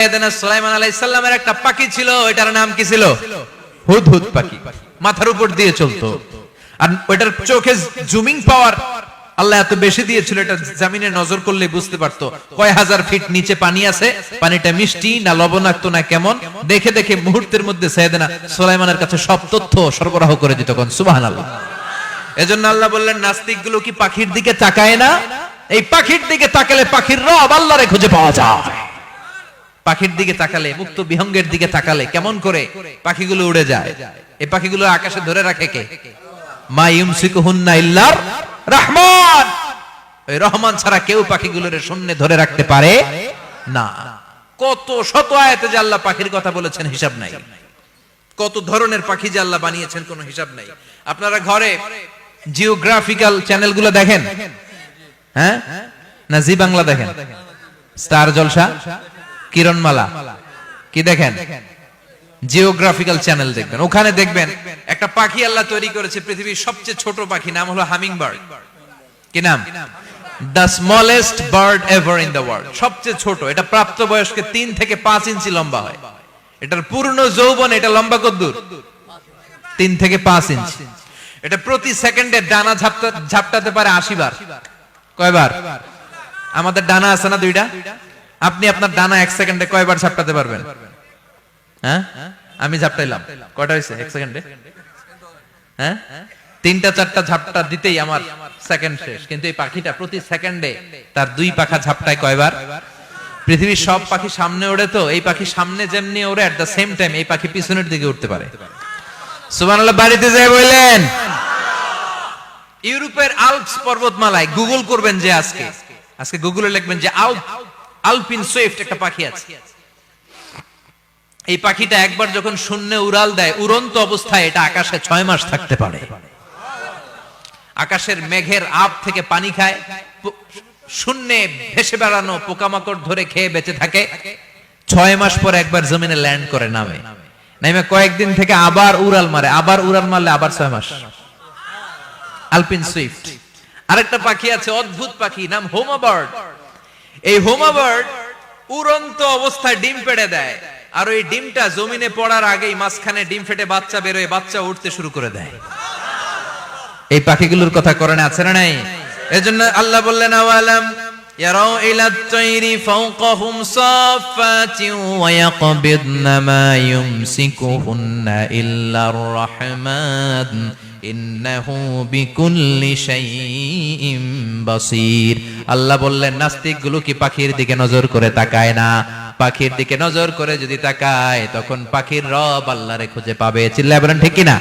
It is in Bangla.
সাইয়েদনা সুলাইমান আলাইহিস সালামের একটা পাখি ছিল, এটার নাম কি ছিল? হুদহুদ পাখি। মাথার উপর দিয়ে চলতো, আর ওটার চোখে জুমিং পাওয়ার আল্লাহ এত বেশি দিয়েছিল, এটা জমিনে নজর করলে বুঝতে পারতো কয় হাজার ফিট নিচে পানি আছে, পানিটা মিষ্টি না লবণাক্ত না কেমন, দেখে দেখে মুহূর্তের মধ্যে সাইয়েদনা সুলাইমানের কাছে সব তথ্য সরবরাহ করে দিত। কোন সুবহানাল্লাহ। এজন্য আল্লাহ বললেন, নাস্তিকগুলো কি পাখির দিকে তাকায় না? এই পাখির দিকে তাকালে পাখির রব আল্লাহরে খুঁজে পাওয়া যায়। পাখির দিকে তাকালে, মুক্ত বিহঙ্গের দিকে তাকালে কেমন করে পাখিগুলো উড়ে যায়। এই পাখিগুলো আকাশে ধরে রাখে কে? মা ইউমসিকুহুন্না ইল্লার রহমান। ওই রহমান ছাড়া কেউ পাখিগুলোর শূন্যে ধরে রাখতে পারে না। কত শত আয়াতে যে আল্লাহ পাখির কথা বলেছেন হিসাব নাই, কত ধরনের পাখি যে আল্লাহ বানিয়েছেন কোনো হিসাব নাই। আপনারা ঘরে জিওগ্রাফিক্যাল চ্যানেলগুলো দেখেন? হ্যাঁ না জি বাংলা দেখেন? স্টার জলসা, কিরণমালা, কি দেখেন? জিওগ্রাফিক্যাল চ্যানেল দেখবেন। ওখানে দেখবেন একটা পাখি আল্লাহ তৈরি করেছে, পৃথিবীর সবচেয়ে ছোট পাখি, নাম হলো হামিং বার্ড। কি নাম? The smallest bird ever in the world. সবচেয়ে ছোট, এটা প্রাপ্তবয়স্কে 3 থেকে 5 ইঞ্চি লম্বা হয়। এটার পূর্ণ যৌবন এটা লম্বা কতদূর? 3 থেকে 5 ইঞ্চি। এটা প্রতি সেকেন্ডে ডানা ঝাপটাতে পারে 80 বার। কয়বার? আমাদের ডানা আছে না 2টা, আপনি আপনার ডানা 1 সেকেন্ডে কয়বার ঝাপটাতে পারবেন? হ্যাঁ, আমি ঝাপটাইলাম, কয়টা হয়েছে 1 সেকেন্ডে? হ্যাঁ, 3টা 4টা ঝাপটা দিতেই আমার সেকেন্ড শেষ। কিন্তু এই পাখিটা প্রতি সেকেন্ডে তার 2 পাখা ঝাপটায় কয়বার? পৃথিবীর সব পাখি সামনে ওড়ে, তো এই পাখি সামনে যেমনি ওড়ে, এট দ্য সেম টাইম এই পাখি পিছনের দিকে উঠতে পারে। সুবহানাল্লাহ। বাড়িতে যায় বললেন। ইউরোপের আল্পস পর্বতমালায় গুগল করবেন যে আজকে গুগলে লিখবেন যে আলপিন সুইফট একটা পাখি আছে। এই পাখিটা একবার যখন শূন্যে উড়াল দেয়, উড়ন্ত অবস্থায় এটা আকাশে 6 মাস থাকতে পারে। আকাশের মেঘের আপ থেকে পানি খায়, শূন্যে ভেসে বেড়ানো পোকামাকড় ধরে খেয়ে বেঁচে থাকে। 6 মাস পরে একবার জমিনে ল্যান্ড করে, নামে কয়েকদিন থেকে আবার উড়াল মারে, আবার উড়াল মারলে আবার 6 মাস। আলপিন সুইফট। আরেকটা পাখি আছে, অদ্ভুত পাখি, নাম হোমা বার্ড। এই হোমা বার্ড উড়ন্ত অবস্থায় ডিম পেড়ে দেয়, আর ওই ডিমটা জমিনে পড়ার আগেই মাঝখানে ডিম ফেটে বাচ্চা বেরোয়, বাচ্চা উঠতে শুরু করে দেয়। এই পাখিগুলোর কথা কোরআনে আছে না নাই? এজন্য আল্লাহ বললেন, আওয়ালাম ইয়ারাউ ইলাত তাইরি ফাওকাহুম সাফাতিন ওয়া ইয়াকবিদনা মা ইউমসিকুহুন্না ইল্লার রাহমান ইন্নাহু বিকুল্লি শাইইন বাসীর। আল্লাহ বললেন, নাস্তিকগুলো কি পাখির দিকে নজর করে তাকায় না? পাখির দিকে নজর করে যদি তাকায়, তখন পাখির রব আল্লাহরে খুঁজে পাবে। চিল্লায় বলেন ঠিক কিনা?